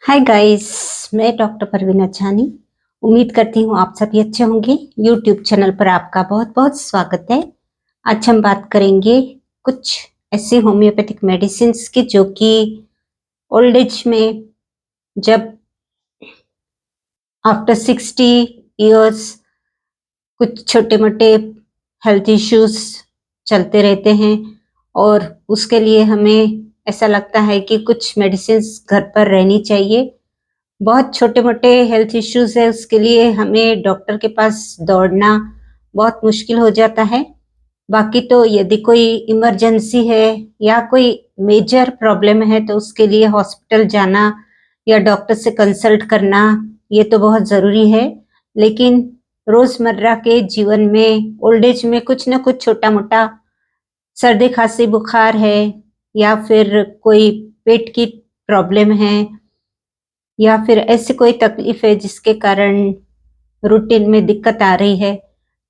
Hi guys. मैं doctor Parveen अच्छानी। उम्मीद करती हूँ आप सभी अच्छे होंगे। यूट्यूब चैनल पर आपका बहुत बहुत स्वागत है। आज हम बात करेंगे कुछ ऐसे होम्योपैथिक मेडिसिन की जो कि ओल्ड एज में, जब आफ्टर 60 इयर्स कुछ छोटे मोटे हेल्थ इश्यूज चलते रहते हैं और उसके लिए हमें ऐसा लगता है कि कुछ मेडिसिन घर पर रहनी चाहिए। बहुत छोटे मोटे हेल्थ इश्यूज है, उसके लिए हमें डॉक्टर के पास दौड़ना बहुत मुश्किल हो जाता है। बाकी तो यदि कोई इमरजेंसी है या कोई मेजर प्रॉब्लम है तो उसके लिए हॉस्पिटल जाना या डॉक्टर से कंसल्ट करना ये तो बहुत ज़रूरी है। लेकिन रोज़मर्रा के जीवन में ओल्ड एज में कुछ ना कुछ छोटा मोटा सर्दी खांसी बुखार है या फिर कोई पेट की प्रॉब्लम है या फिर ऐसी कोई तकलीफ है जिसके कारण रूटीन में दिक्कत आ रही है,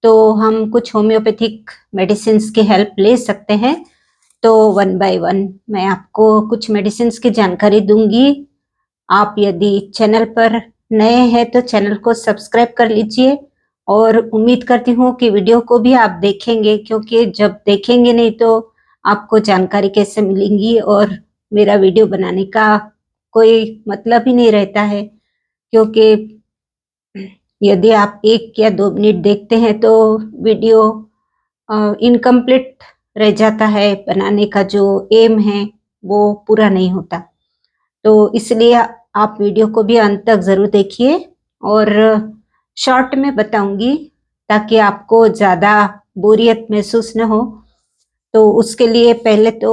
तो हम कुछ होम्योपैथिक मेडिसिन की हेल्प ले सकते हैं। तो वन बाय वन मैं आपको कुछ मेडिसिन की जानकारी दूंगी। आप यदि चैनल पर नए हैं तो चैनल को सब्सक्राइब कर लीजिए और उम्मीद करती हूँ कि वीडियो को भी आप देखेंगे, क्योंकि जब देखेंगे नहीं तो आपको जानकारी कैसे मिलेंगी और मेरा वीडियो बनाने का कोई मतलब ही नहीं रहता है। क्योंकि यदि आप 1 या 2 मिनट देखते हैं तो वीडियो इनकम्प्लीट रह जाता है, बनाने का जो एम है वो पूरा नहीं होता। तो इसलिए आप वीडियो को भी अंत तक ज़रूर देखिए और शॉर्ट में बताऊंगी ताकि आपको ज़्यादा बोरियत महसूस न हो। तो उसके लिए पहले तो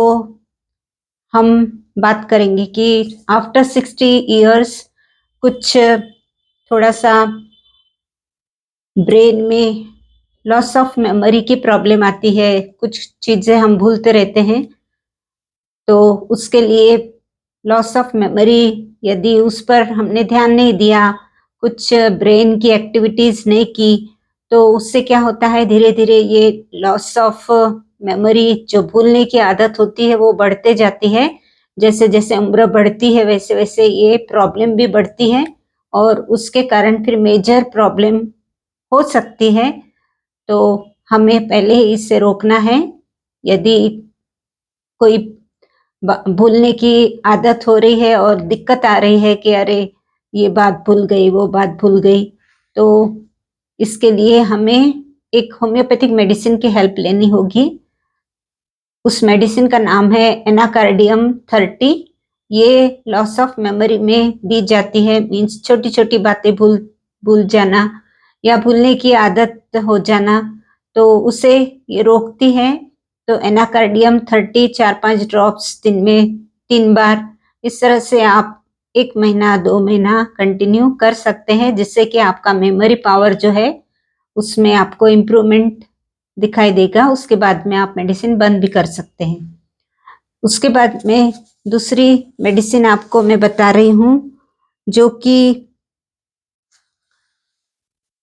हम बात करेंगे कि आफ्टर 60 इयर्स कुछ थोड़ा सा ब्रेन में लॉस ऑफ मेमोरी की प्रॉब्लम आती है, कुछ चीज़ें हम भूलते रहते हैं। तो उसके लिए लॉस ऑफ मेमोरी, यदि उस पर हमने ध्यान नहीं दिया, कुछ ब्रेन की एक्टिविटीज़ नहीं की, तो उससे क्या होता है धीरे धीरे ये लॉस ऑफ मेमोरी, जो भूलने की आदत होती है वो बढ़ते जाती है। जैसे जैसे उम्र बढ़ती है वैसे वैसे ये प्रॉब्लम भी बढ़ती है और उसके कारण फिर मेजर प्रॉब्लम हो सकती है। तो हमें पहले ही इससे रोकना है। यदि कोई भूलने की आदत हो रही है और दिक्कत आ रही है कि अरे ये बात भूल गई वो बात भूल गई, तो इसके लिए हमें एक होम्योपैथिक मेडिसिन की हेल्प लेनी होगी। उस मेडिसिन का नाम है एनाकार्डियम 30। ये लॉस ऑफ मेमोरी में दी जाती है, मीन्स छोटी छोटी बातें भूल भूल जाना या भूलने की आदत हो जाना, तो उसे ये रोकती है। तो एनाकार्डियम 30 4-5 ड्रॉप्स दिन में 3 बार, इस तरह से आप 1 महीना 2 महीना कंटिन्यू कर सकते हैं, जिससे कि आपका मेमोरी पावर जो है उसमें आपको इम्प्रूवमेंट दिखाई देगा। उसके बाद में आप मेडिसिन बंद भी कर सकते हैं। उसके बाद में दूसरी मेडिसिन आपको मैं बता रही हूँ, जो कि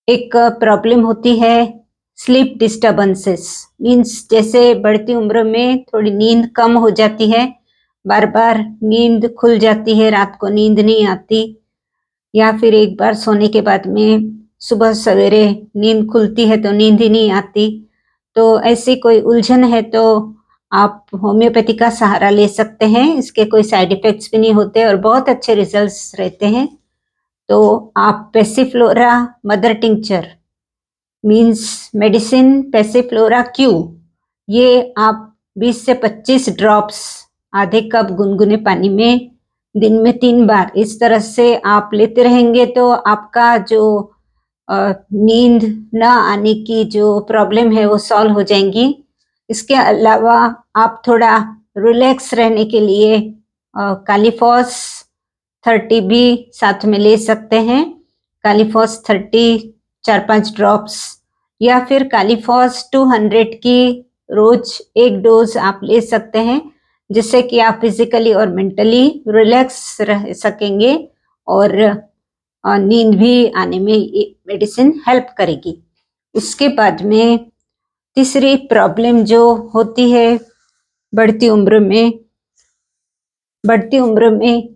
एक प्रॉब्लम होती है स्लीप डिस्टर्बेंसेस, मीन्स जैसे बढ़ती उम्र में थोड़ी नींद कम हो जाती है, बार बार नींद खुल जाती है, रात को नींद नहीं आती, या फिर एक बार सोने के बाद में सुबह सवेरे नींद खुलती है तो नींद ही नहीं आती। तो ऐसी कोई उलझन है तो आप होम्योपैथी का सहारा ले सकते हैं। इसके कोई साइड इफ़ेक्ट्स भी नहीं होते और बहुत अच्छे रिजल्ट्स रहते हैं। तो आप Passiflora mother tincture, means medicine Passiflora Q, ये आप 20 से 25 ड्रॉप्स आधे कप गुनगुने पानी में दिन में 3 बार इस तरह से आप लेते रहेंगे तो आपका जो नींद न आने की जो प्रॉब्लम है वो सॉल्व हो जाएंगी। इसके अलावा आप थोड़ा रिलैक्स रहने के लिए कालीफॉस 30 भी साथ में ले सकते हैं। कालीफॉस 30 4-5 ड्रॉप्स या फिर कालीफॉस 200 की रोज 1 डोज आप ले सकते हैं, जिससे कि आप फिजिकली और मेंटली रिलैक्स रह सकेंगे और नींद भी आने में ये मेडिसिन हेल्प करेगी। उसके बाद में तीसरी प्रॉब्लम जो होती है बढ़ती उम्र में, बढ़ती उम्र में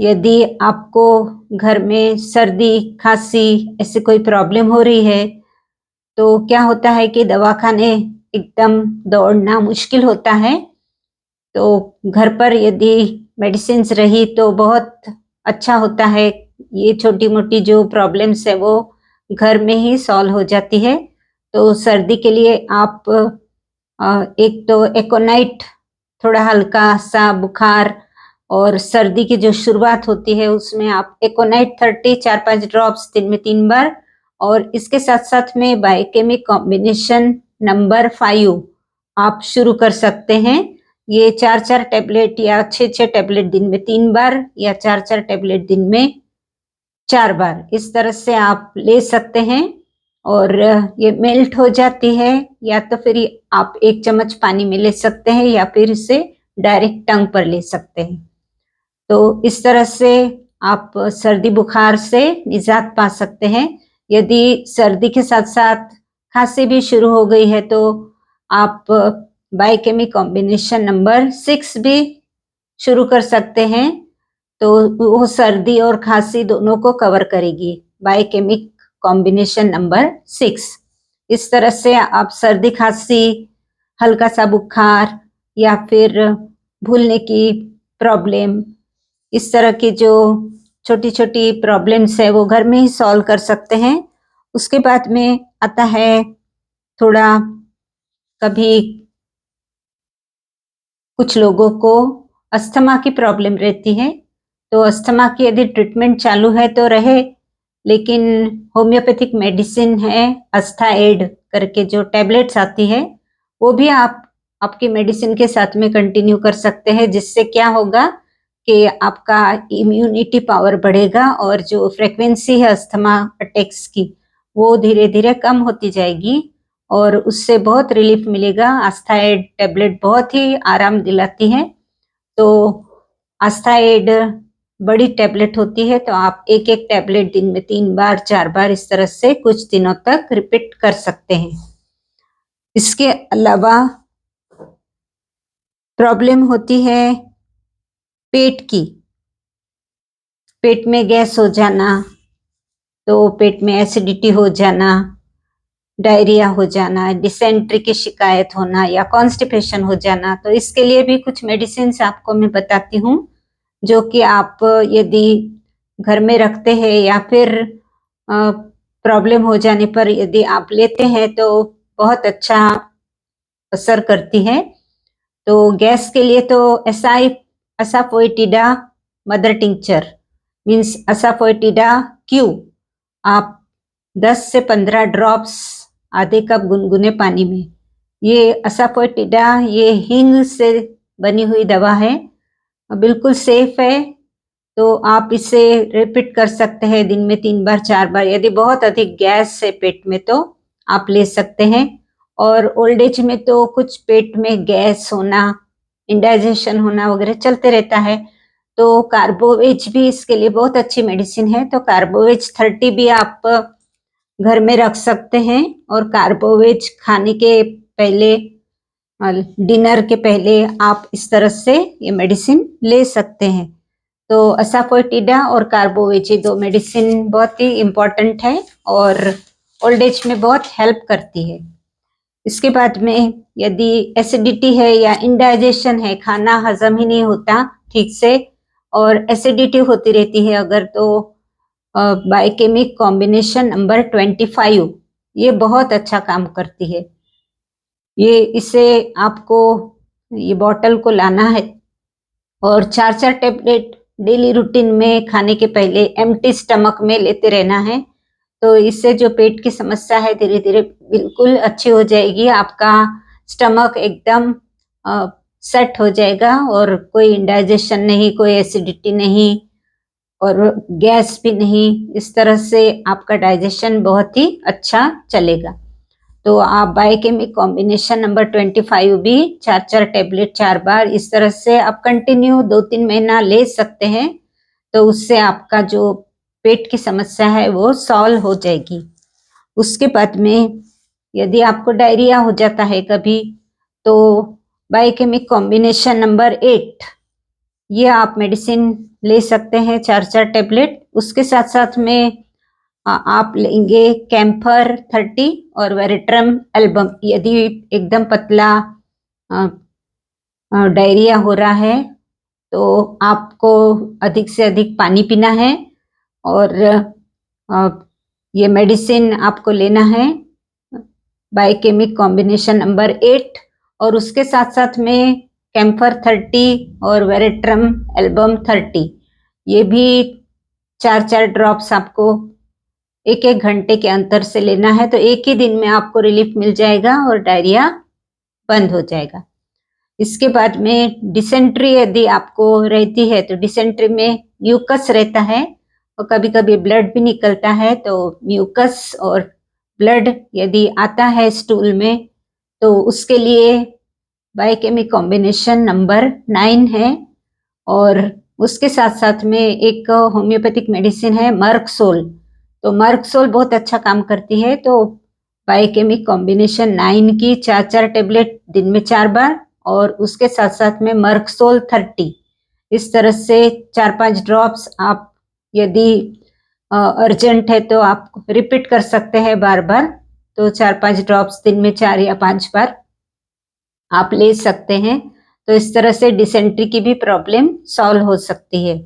यदि आपको घर में सर्दी खांसी ऐसी कोई प्रॉब्लम हो रही है तो क्या होता है कि दवाखाने एकदम दौड़ना मुश्किल होता है। तो घर पर यदि मेडिसिन्स रही तो बहुत अच्छा होता है। ये छोटी मोटी जो प्रॉब्लम्स है वो घर में ही सॉल्व हो जाती है। तो सर्दी के लिए आप एक तो एकोनाइट, थोड़ा हल्का सा बुखार और सर्दी की जो शुरुआत होती है उसमें आप एकोनाइट 30 4-5 ड्रॉप्स दिन में 3 बार, और इसके साथ साथ में बायोकेमिक कॉम्बिनेशन नंबर 5 आप शुरू कर सकते हैं। ये 4-4 टैबलेट या 6-6 टैबलेट दिन में 3 बार या 4-4 टैबलेट दिन में 4 बार, इस तरह से आप ले सकते हैं। और ये मेल्ट हो जाती है, या तो फिर आप 1 चम्मच पानी में ले सकते हैं या फिर इसे डायरेक्ट टंग पर ले सकते हैं। तो इस तरह से आप सर्दी बुखार से निजात पा सकते हैं। यदि सर्दी के साथ साथ खांसी भी शुरू हो गई है तो आप बायोकेमिक कॉम्बिनेशन नंबर 6 भी शुरू कर सकते हैं। तो वो सर्दी और खांसी दोनों को कवर करेगी, बायोकेमिक कॉम्बिनेशन नंबर 6। इस तरह से आप सर्दी खांसी, हल्का सा बुखार या फिर भूलने की प्रॉब्लम, इस तरह की जो छोटी छोटी प्रॉब्लम्स है वो घर में ही सॉल्व कर सकते हैं। उसके बाद में आता है थोड़ा, कभी कुछ लोगों को अस्थमा की प्रॉब्लम रहती है, तो अस्थमा की यदि ट्रीटमेंट चालू है तो रहे, लेकिन होम्योपैथिक मेडिसिन है अस्थाएड करके जो टैबलेट्स आती है वो भी आप आपकी मेडिसिन के साथ में कंटिन्यू कर सकते हैं, जिससे क्या होगा कि आपका इम्यूनिटी पावर बढ़ेगा और जो फ्रीक्वेंसी है अस्थमा अटैक्स की वो धीरे धीरे कम होती जाएगी और उससे बहुत रिलीफ मिलेगा। आस्थाएड टैबलेट बहुत ही आराम दिलाती है। तो आस्थाएड बड़ी टैबलेट होती है, तो आप एक एक टैबलेट दिन में 3 बार 4 बार इस तरह से कुछ दिनों तक रिपीट कर सकते हैं। इसके अलावा प्रॉब्लम होती है पेट की, पेट में गैस हो जाना, तो पेट में एसिडिटी हो जाना, डायरिया हो जाना, डिसेंट्री की शिकायत होना या कॉन्स्टिपेशन हो जाना, तो इसके लिए भी कुछ मेडिसिन आपको मैं बताती हूँ जो कि आप यदि घर में रखते हैं या फिर प्रॉब्लम हो जाने पर यदि आप लेते हैं तो बहुत अच्छा असर करती है। तो गैस के लिए तो असाफोइटिडा मदर टिंचर मीन्स असाफोइटिडा क्यू आप 10 से 15 ड्रॉप्स आधे कप गुनगुने पानी में, ये असाफोइटिडा ये हींग से बनी हुई दवा है, बिल्कुल सेफ है। तो आप इसे रिपीट कर सकते हैं दिन में 3 बार 4 बार। यदि बहुत अधिक गैस है पेट में तो आप ले सकते हैं। और ओल्ड एज में तो कुछ पेट में गैस होना, इंडाइजेशन होना वगैरह चलते रहता है, तो कार्बोवेज भी इसके लिए बहुत अच्छी मेडिसिन है। तो कार्बोवेज 30 भी आप घर में रख सकते हैं और कार्बोवेज खाने के पहले, डिनर के पहले आप इस तरह से ये मेडिसिन ले सकते हैं। तो असाफोइटिडा और कार्बोवेज ये 2 मेडिसिन बहुत ही इम्पोर्टेंट है और ओल्ड एज में बहुत हेल्प करती है। इसके बाद में यदि एसिडिटी है या इंडाइजेशन है, खाना हजम ही नहीं होता ठीक से और एसिडिटी होती रहती है अगर, तो बायोकेमिक कॉम्बिनेशन नंबर 25 ये बहुत अच्छा काम करती है। ये इसे आपको ये बॉटल को लाना है और 4-4 टैबलेट डेली रूटीन में खाने के पहले एम्प्टी स्टमक में लेते रहना है। तो इससे जो पेट की समस्या है धीरे धीरे बिल्कुल अच्छी हो जाएगी। आपका स्टमक एकदम सेट हो जाएगा और कोई इंडाइजेशन नहीं, कोई एसिडिटी नहीं और गैस भी नहीं। इस तरह से आपका डाइजेशन बहुत ही अच्छा चलेगा। तो आप बायोकेमिक कॉम्बिनेशन नंबर 25 भी 4-4 टैबलेट 4 बार इस तरह से आप कंटिन्यू 2-3 महीना ले सकते हैं। तो उससे आपका जो पेट की समस्या है वो सॉल्व हो जाएगी। उसके बाद में यदि आपको डायरिया हो जाता है कभी, तो बायोकेमिक कॉम्बिनेशन नंबर 8 ये आप मेडिसिन ले सकते हैं 4-4 टैबलेट। उसके साथ-साथ में आप लेंगे कैम्फर 30 और वेरेट्रम एल्बम। यदि एकदम पतला डायरिया हो रहा है तो आपको अधिक से अधिक पानी पीना है और ये मेडिसिन आपको लेना है बायोकेमिक कॉम्बिनेशन नंबर 8 और उसके साथ-साथ में कैम्फर 30 और वेरेट्रम एल्बम 30 ये भी 4-4 ड्रॉप्स आपको एक-एक घंटे के अंतर से लेना है, तो एक ही दिन में आपको रिलीफ मिल जाएगा और डायरिया बंद हो जाएगा। इसके बाद में डिसेंट्री यदि आपको रहती है तो डिसेंट्री में म्यूकस रहता है और कभी-कभी ब्लड भी निकलता है, तो म्यूकस और ब्लड यदि आता है स्टूल में तो उसके लिए बायोकेमिक कॉम्बिनेशन नंबर 9 है और उसके साथ-साथ में एक होम्योपैथिक मेडिसिन है मर्कसोल। तो मर्कसोल बहुत अच्छा काम करती है, तो बायोकेमिक कॉम्बिनेशन 9 की 4-4 टैबलेट दिन में 4 बार और उसके साथ-साथ में मर्कसोल 30 इस तरह से 4-5 ड्रॉप्स आप यदि अर्जेंट है तो आप रिपीट कर सकते हैं बार-बार। तो 4-5 ड्रॉप्स दिन में 4 या 5 बार आप ले सकते हैं। तो इस तरह से डिसेंट्री की भी प्रॉब्लम सॉल्व हो सकती है।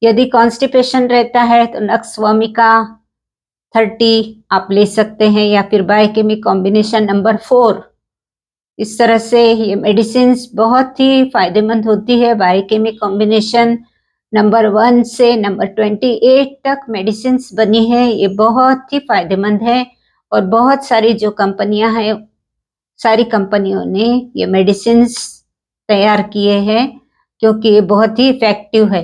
यदि कॉन्स्टिपेशन रहता है तो नक्स वोमिका 30 आप ले सकते हैं या फिर बायोकेमिक कॉम्बिनेशन नंबर 4। इस तरह से ये मेडिसिन्स बहुत ही फायदेमंद होती है। बायोकेमिक कॉम्बिनेशन नंबर 1 से नंबर 28 तक मेडिसिन्स बनी है, ये बहुत ही फायदेमंद है और बहुत सारी जो कंपनियां हैं सारी कंपनियों ने ये मेडिसिन्स तैयार किए हैं क्योंकि ये बहुत ही इफेक्टिव है।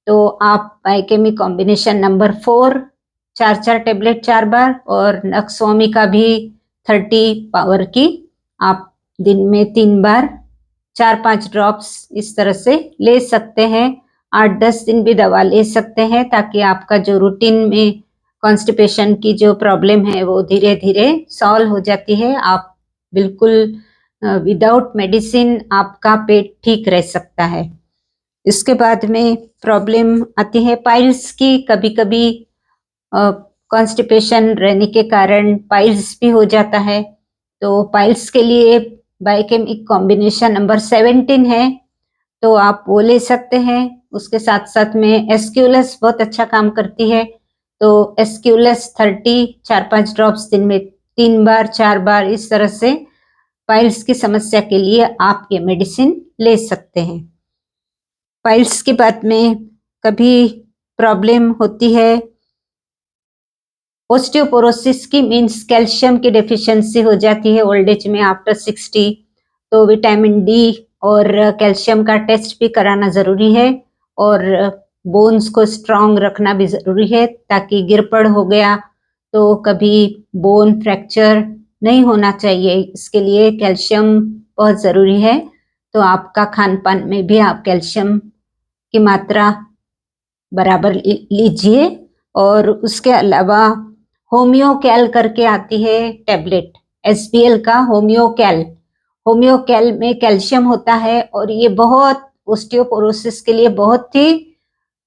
तो आप बायोकेमिक कॉम्बिनेशन नंबर 4 4-4 टैबलेट 4 बार और नक्सोमिका भी 30 पावर की आप दिन में 3 बार 4-5 ड्रॉप्स इस तरह से ले सकते हैं। 8-10 दिन भी दवा ले सकते हैं ताकि आपका जो रूटीन में कॉन्स्टिपेशन की जो प्रॉब्लम है वो धीरे-धीरे सॉल्व हो जाती है। आप बिल्कुल विदाउट मेडिसिन आपका पेट ठीक रह सकता है। इसके बाद में प्रॉब्लम आती है पाइल्स की। कभी-कभी कॉन्स्टिपेशन रहने के कारण पाइल्स भी हो जाता है, तो पाइल्स के लिए बायोकेमिक कॉम्बिनेशन नंबर 17 है, तो आप वो ले सकते हैं। उसके साथ-साथ में एस्क्यूलस बहुत अच्छा काम करती है, तो एस्क्यूलस 30 4-5 ड्रॉप्स दिन में 3 बार 4 बार इस तरह से पाइल्स की समस्या के लिए आप ये मेडिसिन ले सकते हैं। पाइल्स के बाद में कभी प्रॉब्लम होती है ओस्टियोपोरोसिस की, मीन्स कैल्शियम की डेफिशिएंसी हो जाती है ओल्ड एज में आफ्टर 60, तो विटामिन डी और कैल्शियम का टेस्ट भी कराना ज़रूरी है और बोन्स को स्ट्रांग रखना भी ज़रूरी है ताकि गिरपड़ हो गया तो कभी बोन फ्रैक्चर नहीं होना चाहिए। इसके लिए कैल्शियम बहुत ज़रूरी है, तो आपका खान-पान में भी आप कैल्शियम की मात्रा बराबर लीजिए। और उसके अलावा होम्योकैल करके आती है टैबलेट, एसबीएल का होम्योकैल। होम्योकैल में कैल्शियम होता है और ये बहुत ओस्टियोपोरोसिस के लिए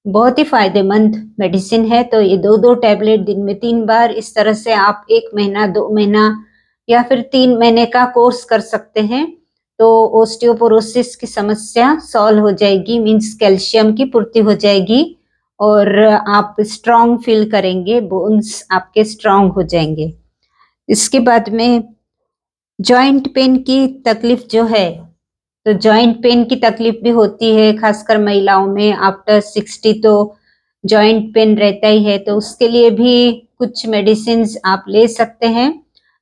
बहुत ही फायदेमंद मेडिसिन है। तो ये 2-2 टैबलेट दिन में 3 बार इस तरह से आप 1 महीना 2 महीना या फिर 3 महीने का कोर्स कर सकते हैं, तो ओस्टियोपोरोसिस की समस्या सॉल्व हो जाएगी, मीन्स कैल्शियम की पूर्ति हो जाएगी और आप स्ट्रांग फील करेंगे, बोन्स आपके स्ट्रांग हो जाएंगे। इसके बाद में जॉइंट पेन की तकलीफ जो है, तो जॉइंट पेन की तकलीफ भी होती है खासकर महिलाओं में आफ्टर 60, तो जॉइंट पेन रहता ही है, तो उसके लिए भी कुछ मेडिसिन्स आप ले सकते हैं।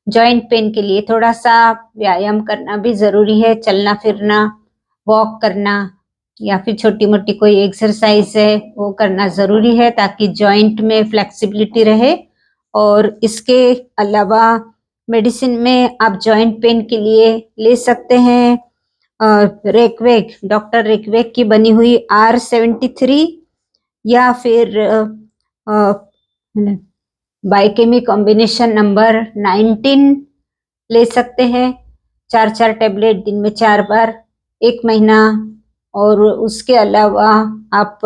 जॉइंट पेन के लिए थोड़ा सा व्यायाम करना भी ज़रूरी है, चलना फिरना, वॉक करना या फिर छोटी मोटी कोई एक्सरसाइज है वो करना ज़रूरी है ताकि जॉइंट में फ्लेक्सिबिलिटी रहे। और इसके अलावा मेडिसिन में आप जॉइंट पेन के लिए ले सकते हैं रेकवेक, डॉक्टर रेकवेक की बनी हुई R73 या फिर बायोकेमिक कॉम्बिनेशन नंबर 19 ले सकते हैं। 4-4 टैबलेट दिन में 4 बार 1 महीना। और उसके अलावा आप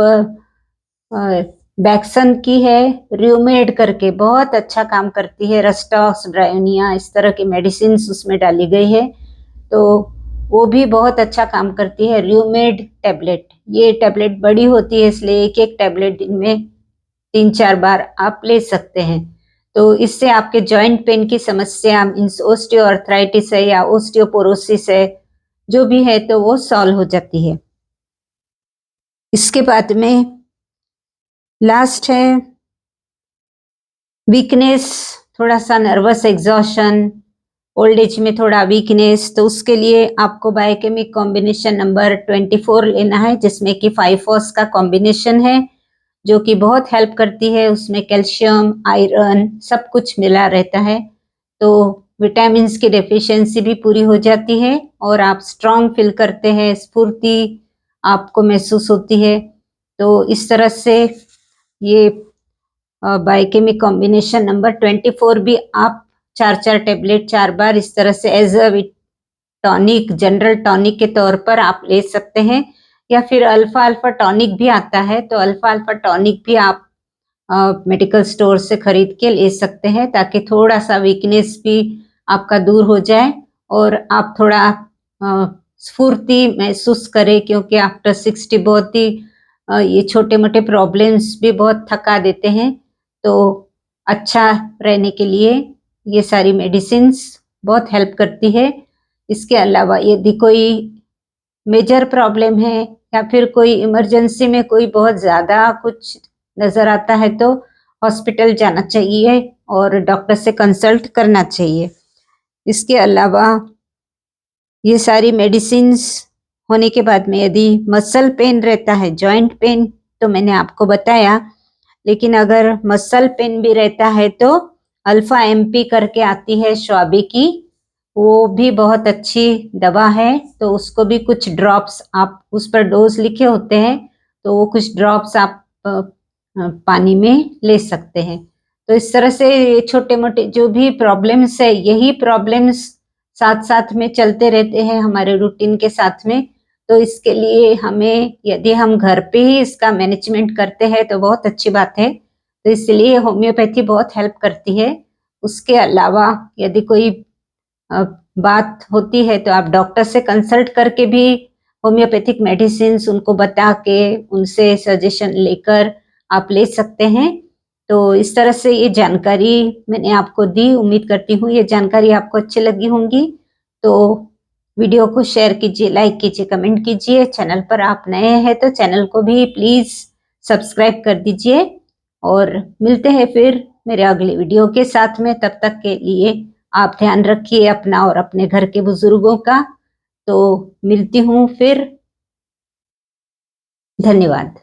बैक्सन की है, र्यूमेड करके बहुत अच्छा काम करती है, रस्टॉक्स, ब्रायोनिया इस तरह की मेडिसिन उसमें डाली गई है, तो वो भी बहुत अच्छा काम करती है। र्यूमेड टैबलेट, ये टैबलेट बड़ी होती है इसलिए एक एक टैबलेट दिन में 3-4 बार आप ले सकते हैं। तो इससे आपके जॉइंट पेन की समस्या मीन्स ओस्टियोआर्थराइटिस है या ओस्टियोपोरोसिस है, जो भी है तो वो सॉल्व हो जाती है। इसके बाद में लास्ट है वीकनेस, थोड़ा सा नर्वस एग्जॉशन, ओल्ड एज में थोड़ा वीकनेस, तो उसके लिए आपको बायोकेमिक कॉम्बिनेशन नंबर 24 लेना है, जिसमें कि 5-फॉस का कॉम्बिनेशन है, जो कि बहुत हेल्प करती है। उसमें कैल्शियम, आयरन सब कुछ मिला रहता है, तो विटामिन्स की डेफिशिएंसी भी पूरी हो जाती है और आप स्ट्रांग फील करते हैं, स्फूर्ति आपको महसूस होती है। तो इस तरह से ये बायोकेमिक कॉम्बिनेशन नंबर 24 भी आप 4-4 टैबलेट 4 बार इस तरह से as a tonic, general tonic के तौर पर आप ले सकते हैं, या फिर अल्फा अल्फा टॉनिक भी आता है, तो अल्फा अल्फा टॉनिक भी आप मेडिकल स्टोर से खरीद के ले सकते हैं, ताकि थोड़ा सा वीकनेस भी आपका दूर हो जाए और आप थोड़ा स्फूर्ति महसूस करें, क्योंकि आफ्टर 60 बहुत ही ये छोटे मोटे प्रॉब्लम्स भी बहुत थका देते हैं, तो अच्छा रहने के लिए ये सारी मेडिसिन्स बहुत हेल्प करती है। इसके अलावा यदि कोई मेजर प्रॉब्लम है या फिर कोई इमरजेंसी में कोई बहुत ज़्यादा कुछ नज़र आता है, तो हॉस्पिटल जाना चाहिए और डॉक्टर से कंसल्ट करना चाहिए। इसके अलावा ये सारी मेडिसिन्स होने के बाद में यदि मसल पेन रहता है, जॉइंट पेन तो मैंने आपको बताया, लेकिन अगर मसल पेन भी रहता है तो अल्फा एमपी करके आती है श्वाबी की, वो भी बहुत अच्छी दवा है, तो उसको भी कुछ ड्रॉप्स, आप उस पर डोज लिखे होते हैं, तो वो कुछ ड्रॉप्स आप पानी में ले सकते हैं। तो इस तरह से छोटे मोटे जो भी प्रॉब्लम्स है, यही प्रॉब्लम्स साथ साथ में चलते रहते हैं हमारे रूटीन के साथ में, तो इसके लिए हमें यदि हम घर पे ही इसका मैनेजमेंट करते हैं तो बहुत अच्छी बात है, तो इसलिए होम्योपैथी बहुत हेल्प करती है। उसके अलावा यदि कोई बात होती है तो आप डॉक्टर से कंसल्ट करके भी होम्योपैथिक मेडिसिन उनको बता के उनसे सजेशन लेकर आप ले सकते हैं। तो इस तरह से ये जानकारी मैंने आपको दी, उम्मीद करती हूँ ये जानकारी आपको अच्छी लगी होंगी। तो वीडियो को शेयर कीजिए, लाइक कीजिए, कमेंट कीजिए। चैनल पर आप नए हैं तो चैनल को भी प्लीज़ सब्सक्राइब कर दीजिए, और मिलते हैं फिर मेरे अगले वीडियो के साथ में। तब तक के लिए आप ध्यान रखिए अपना और अपने घर के बुजुर्गों का। तो मिलती हूँ फिर। धन्यवाद।